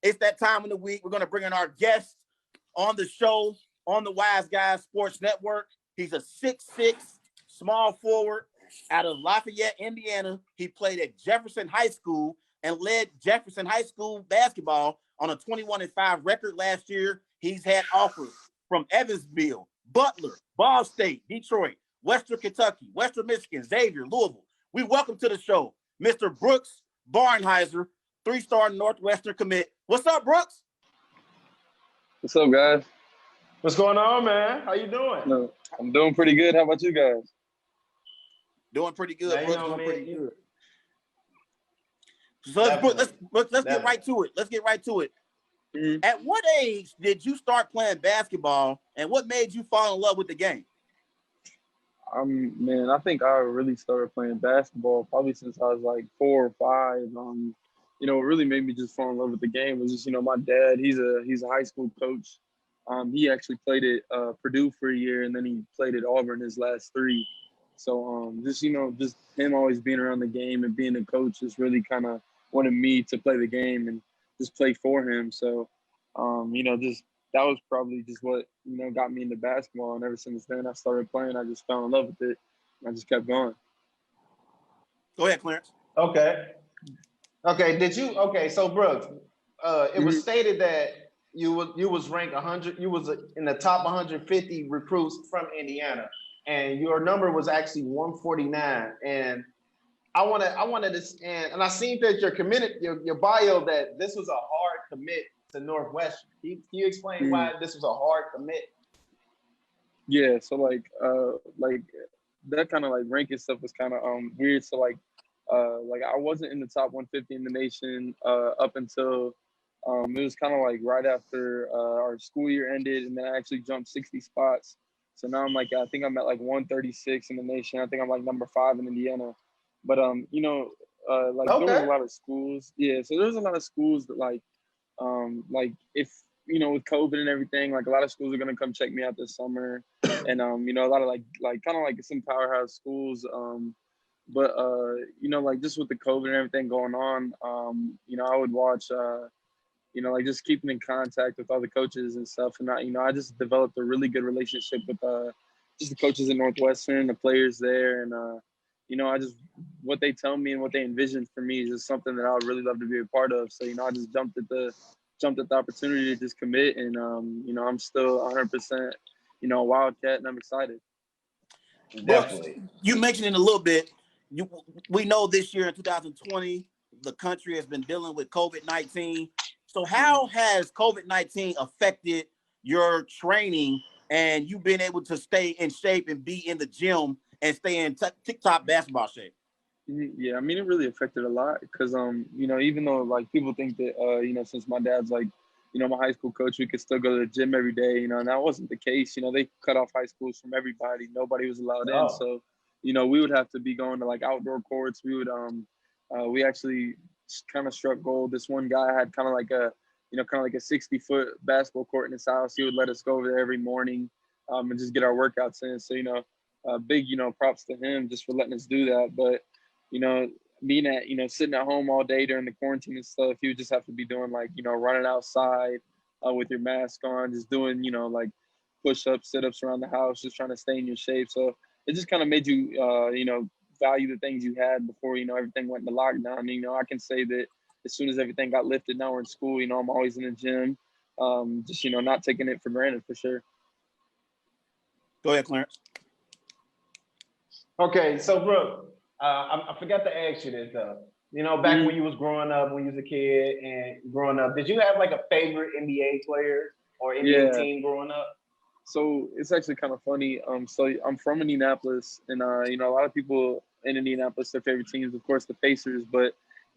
It's that time of the week. We're going to bring in our guest on the show on the Wise Guys Sports Network. He's a 6'6", small forward out of Lafayette, Indiana. He played at Jefferson High School and led Jefferson High School basketball on a 21-5 record last year. He's had offers from Evansville, Butler, Ball State, Detroit, Western Kentucky, Western Michigan, Xavier, Louisville. We welcome to the show Mr. Brooks Barnhizer, 3-star Northwestern commit. What's up, Brooks? What's up, guys? What's going on, man? How you doing? I'm doing pretty good. How about you guys? Doing pretty good, Now, Brooks. you know, Doing man, pretty good. So let's get right to it. Let's get right to it. Mm-hmm. At what age did you start playing basketball, and what made you fall in love with the game? Man, I think I really started playing basketball probably since I was like 4 or 5. What really made me just fall in love with the game was just, my dad. He's a high school coach. He actually played at Purdue for a year, and then he played at Auburn his last 3. So just him always being around the game and being a coach just really kind of wanted me to play the game and just play for him. So, that was probably just what, got me into basketball. And ever since then, I started playing. I just fell in love with it. And I just kept going. Go ahead, Clarence. Okay. So Brooks, it was stated that you was ranked 100. You was in the top 150 recruits from Indiana, and your number was actually 149. And I wanted to, and I seen that your bio that this was a hard commit to Northwestern. Can you explain why this was a hard commit? Yeah, so like that kind of like ranking stuff was kind of weird. So like I wasn't in the top 150 in the nation up until it was kind of like right after our school year ended, and then I actually jumped 60 spots. So now I think I'm at like 136 in the nation. I think I'm like number 5 in Indiana. But there was a lot of schools. Yeah, so there's a lot of schools that like if with COVID and everything, like a lot of schools are gonna come check me out this summer, and a lot of like kind of like some powerhouse schools. But just with the COVID and everything going on, I would watch, just keeping in contact with all the coaches and stuff. And I just developed a really good relationship with just the coaches in Northwestern, the players there, and I just what they tell me and what they envision for me is just something that I would really love to be a part of. So I just jumped at the opportunity to just commit, and I'm still 100% a Wildcat, and I'm excited. Definitely. You mentioned it a little bit. We know this year in 2020, the country has been dealing with COVID-19. So how has COVID-19 affected your training and you been able to stay in shape and be in the gym and stay in tip-top basketball shape? Yeah, I mean, it really affected a lot because, even though like people think that, since my dad's like, my high school coach, we could still go to the gym every day, and that wasn't the case. They cut off high schools from everybody. Nobody was allowed in. So, we would have to be going to like outdoor courts. We would, we actually kind of struck gold. This one guy had kind of like a 60-foot basketball court in his house. He would let us go over there every morning and just get our workouts in. So, big, props to him just for letting us do that. But, being at, sitting at home all day during the quarantine and stuff, you would just have to be doing like, running outside with your mask on, just doing, like push-ups, sit-ups around the house, just trying to stay in your shape. So it just kind of made you, value the things you had before, everything went into lockdown. I can say that as soon as everything got lifted, now we're in school, I'm always in the gym, just, not taking it for granted for sure. Go ahead, Clarence. Okay, so Brooke, I forgot to ask you this though. Back when you was growing up, when you was a kid and growing up, did you have like a favorite NBA player or NBA team growing up? So it's actually kind of funny. So I'm from Indianapolis, and a lot of people in Indianapolis, their favorite teams, of course, the Pacers. But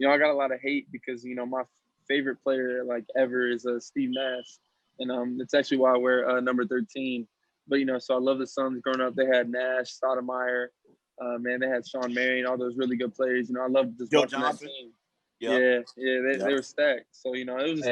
I got a lot of hate because my favorite player like ever is Steve Nash, and it's actually why I wear number 13. But so I love the Suns. Growing up, they had Nash, Stoudemire. They had Sean Marion, all those really good players. I love just watching that team. Yep. They were stacked. So it was just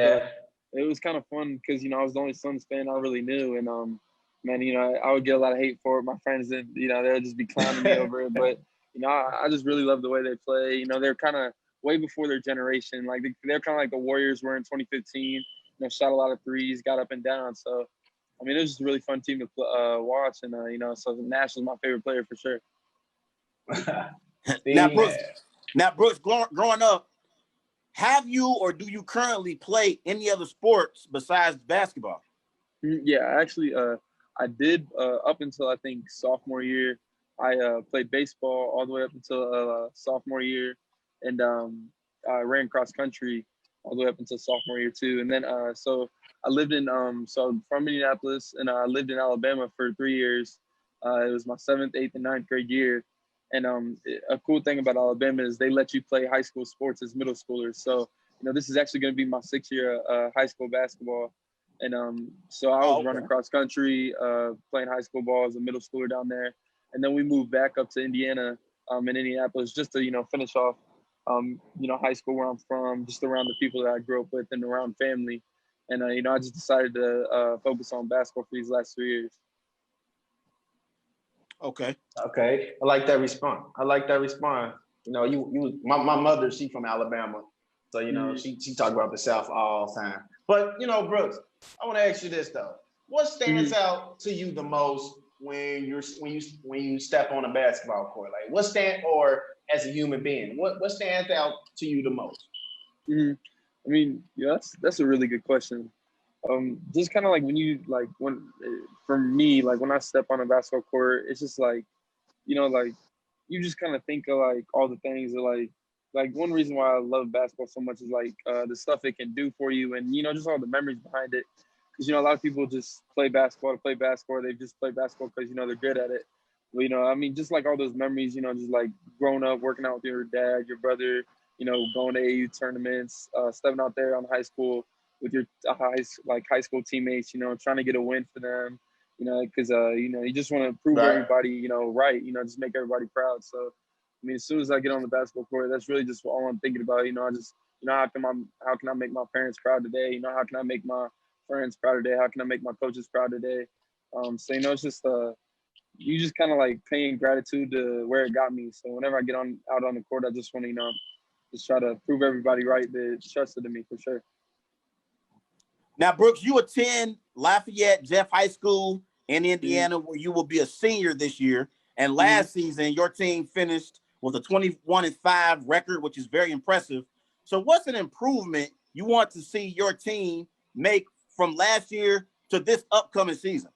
it was kind of fun because I was the only Suns fan I really knew, and I would get a lot of hate for it. My friends, they'll just be clowning me over it. But I just really love the way they play. They're kind of way before their generation. Like they're kind of like the Warriors were in 2015. You know, shot a lot of threes, got up and down. So, I mean, it was just a really fun team to watch. And, you know, so Nash is my favorite player for sure. Now, Brooks, growing up, have you or do you currently play any other sports besides basketball? Yeah, actually, I did up until I think sophomore year. I played baseball all the way up until sophomore year, and I ran cross country all the way up until sophomore year too. And then so I lived in so I'm from Indianapolis, and I lived in Alabama for 3 years. It was my 7th, 8th, and 9th grade year. And a cool thing about Alabama is they let you play high school sports as middle schoolers. So you know, this is actually going to be my 6th year high school basketball. And so I was running cross country, playing high school ball as a middle schooler down there. And then we moved back up to Indiana, in Indianapolis, just to, you know, finish off, you know, high school where I'm from, just around the people that I grew up with and around family. And, you know, I just decided to focus on basketball for these last 3 years. Okay. I like that response. You know, my mother, she from Alabama. So, you know, she talk about the South all the time. But, you know, Brooks, I want to ask you this though. What stands out to you the most when you step on a basketball court? Like or as a human being, what stands out to you the most? I mean, yeah, that's a really good question. Just kind of like for me, like when I step on a basketball court, it's just like, you know, like you just kind of think of like all the things that like one reason why I love basketball so much is like the stuff it can do for you, and you know, just all the memories behind it. Because you know, a lot of people just play basketball to play basketball. They just play basketball because you know they're good at it. But you know, I mean, just like all those memories, you know, just like growing up, working out with your dad, your brother, you know, going to AU tournaments, stepping out there on high school with your high school teammates, you know, trying to get a win for them, you know, because you know, you just want to prove everybody, you know, right, you know, just make everybody proud. So, I mean, as soon as I get on the basketball court, that's really just all I'm thinking about. You know, I just, you know, how can I make my parents proud today? You know, how can I make my friends proud today? How can I make my coaches proud today? So, you know, it's just you just kind of like paying gratitude to where it got me. So whenever I get out on the court, I just want to, you know, just try to prove everybody right that trusted in me for sure. Now, Brooks, you attend Lafayette Jeff High School in Indiana, where you will be a senior this year. And last season, your team finished with a 21-5 record, which is very impressive. So what's an improvement you want to see your team make from last year to this upcoming season?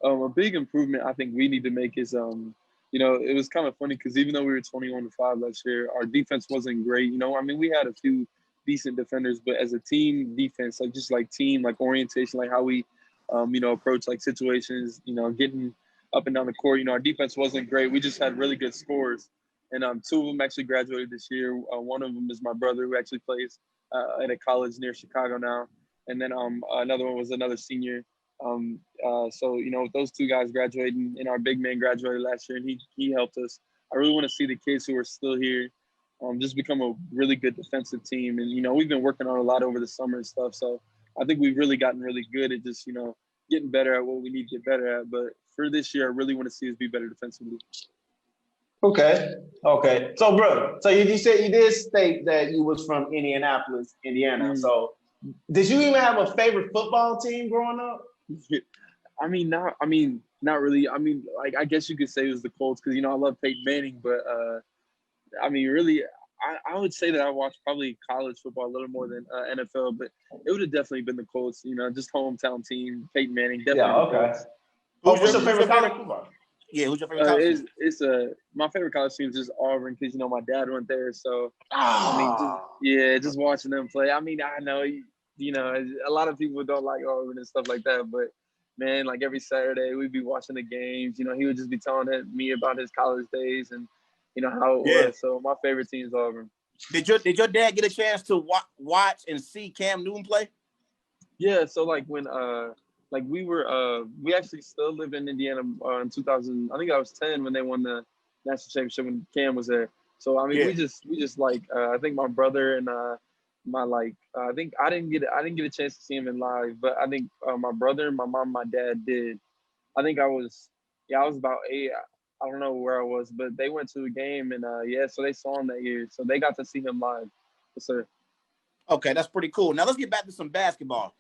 A big improvement I think we need to make is, you know, it was kind of funny because even though we were 21-5 last year, our defense wasn't great. You know, I mean, we had a few decent defenders, but as a team defense, like just like team, like orientation, like how we, you know, approach like situations, you know, getting up and down the court, you know, our defense wasn't great. We just had really good scores. And 2 of them actually graduated this year. One of them is my brother who actually plays at a college near Chicago now. And then another one was another senior. So, you know, those 2 guys graduating, and our big man graduated last year, and he helped us. I really want to see the kids who are still here just become a really good defensive team. And, you know, we've been working on a lot over the summer and stuff. So I think we've really gotten really good at just, you know, getting better at what we need to get better at. But for this year, I really want to see us be better defensively. Okay. So, bro, so you did state that you was from Indianapolis, Indiana. So did you even have a favorite football team growing up? Not really. I mean, like, I guess you could say it was the Colts because, you know, I love Peyton Manning. But, I mean, really, I would say that I watched probably college football a little more than NFL. But it would have definitely been the Colts, you know, just hometown team, Peyton Manning. Definitely. Yeah, okay. What's your favorite college football? Yeah, who's your favorite college team? My favorite college team is just Auburn because, you know, my dad went there. So, I mean, just watching them play. I mean, I know, you know, a lot of people don't like Auburn and stuff like that. But, man, like every Saturday we'd be watching the games. You know, he would just be telling me about his college days and, you know, how it was. So my favorite team is Auburn. Did your dad get a chance to watch and see Cam Newton play? Yeah. So, like, when like we actually still live in Indiana in 2000. I think I was 10 when they won the national championship when Cam was there. So I mean, we just like I think my brother and I think I didn't get a chance to see him in live, but I think my brother, my mom, my dad did. I think I was about 8. I don't know where I was, but they went to a game and yeah, so they saw him that year, so they got to see him live. Yes, sir. Okay, that's pretty cool. Now let's get back to some basketball.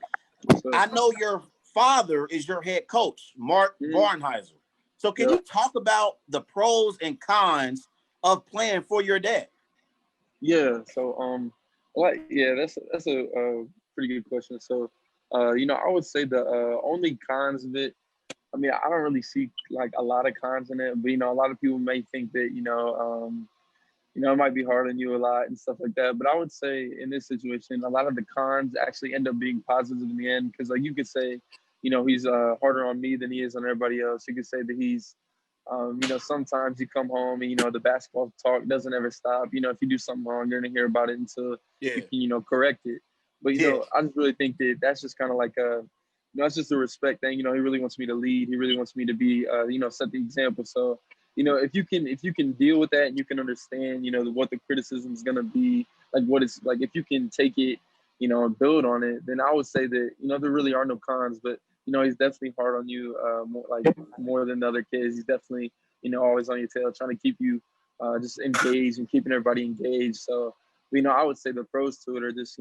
Yes, sir. I know your father is your head coach, Mark Barnhizer. So can you talk about the pros and cons of playing for your dad? Yeah. So yeah, that's a pretty good question. So I would say the only cons of it. I mean, I don't really see like a lot of cons in it, but a lot of people may think that it might be hard on you a lot and stuff like that. But I would say in this situation, a lot of the cons actually end up being positive in the end because, like, you could say, he's harder on me than he is on everybody else. You could say that he's, sometimes you come home and, the basketball talk doesn't ever stop. If you do something wrong, you're going to hear about it until you can, correct it. But, I just really think that that's just kind of like that's just a respect thing. He really wants me to lead. He really wants me to be, set the example. So, if you can deal with that and you can understand, what the criticism is gonna be, like what it's like, if you can take it, and build on it, then I would say that, there really are no cons. But he's definitely hard on you, more than the other kids. He's definitely, always on your tail, trying to keep you just engaged and keeping everybody engaged. So, I would say the pros to it are just,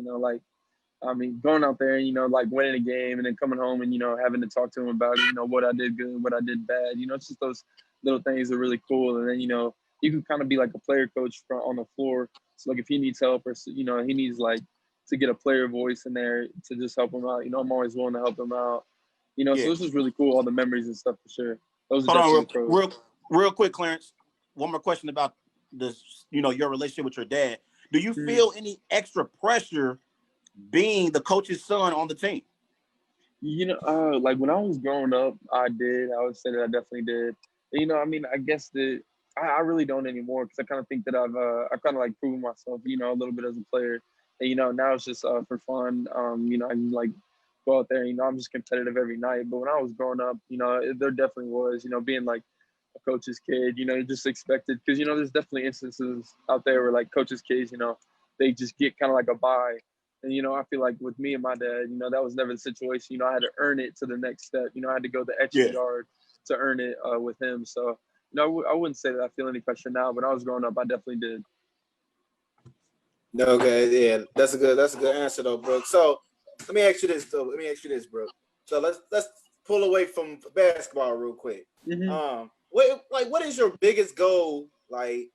I mean, going out there, like winning a game and then coming home and, having to talk to him about, what I did good, what I did bad. It's just those little things are really cool. And then, you can kind of be like a player coach on the floor. So, like, if he needs help or, he needs, like, to get a player voice in there to just help him out, I'm always willing to help him out. So it's just really cool, all the memories and stuff for sure. Those are Hold definitely on, real quick, Clarence. One more question about this, your relationship with your dad. Do you feel any extra pressure being the coach's son on the team? Like when I was growing up, I did. I would say that I definitely did. I mean, I guess that I really don't anymore because I kind of think that I kind of like proven myself, a little bit as a player. And now it's just for fun. I can like go out there. I'm just competitive every night. But when I was growing up, there definitely was, being like a coach's kid. Just expected because there's definitely instances out there where like coaches' kids, they just get kind of like a bye. And, I feel like with me and my dad, that was never the situation. I had to earn it to the next step. I had to go the extra yard to earn it with him. So, I wouldn't say that I feel any pressure now, but when I was growing up, I definitely did. Okay, yeah, that's a good answer though, Brooke. So let me ask you this, Brooke. So let's pull away from basketball real quick. What is your biggest goal? I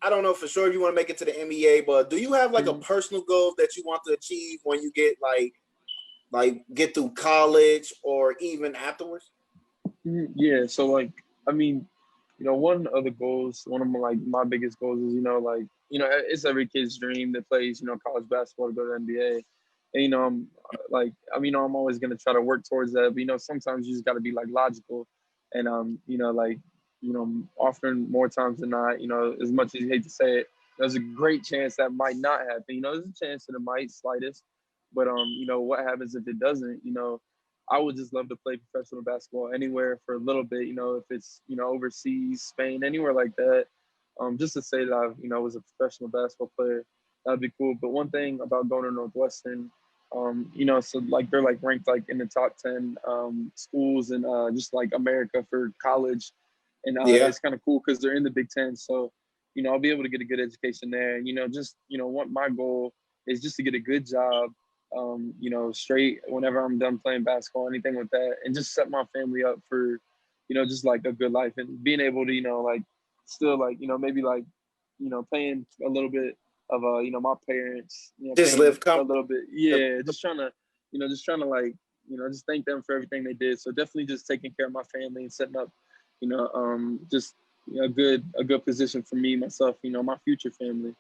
don't know for sure if you want to make it to the NBA, but do you have like a personal goal that you want to achieve when you get get through college or even afterwards? Yeah. So like, I mean, one of the goals, one of my biggest goals is, it's every kid's dream that plays, college basketball to go to the NBA. And, I'm always going to try to work towards that. But, sometimes you just got to be like logical and, often more times than not, as much as you hate to say it, there's a great chance that might not happen. There's a chance that it might, slightest. But, what happens if it doesn't? I would just love to play professional basketball anywhere for a little bit, if it's, overseas, Spain, anywhere like that. Just to say that I, was a professional basketball player, that'd be cool. But one thing about going to Northwestern, so like they're like ranked like in the top 10 schools in just like America for college. And it's kind of cool because they're in the Big Ten. So, I'll be able to get a good education there. And, what my goal is just to get a good job, straight whenever I'm done playing basketball, anything with that, and just set my family up for, just like a good life and being able to, like still like, maybe like, paying a little bit of, my parents, Just live a little bit. Yeah. Just trying to, like, just thank them for everything they did. So definitely just taking care of my family and setting up, just a good position for me, myself, my future family.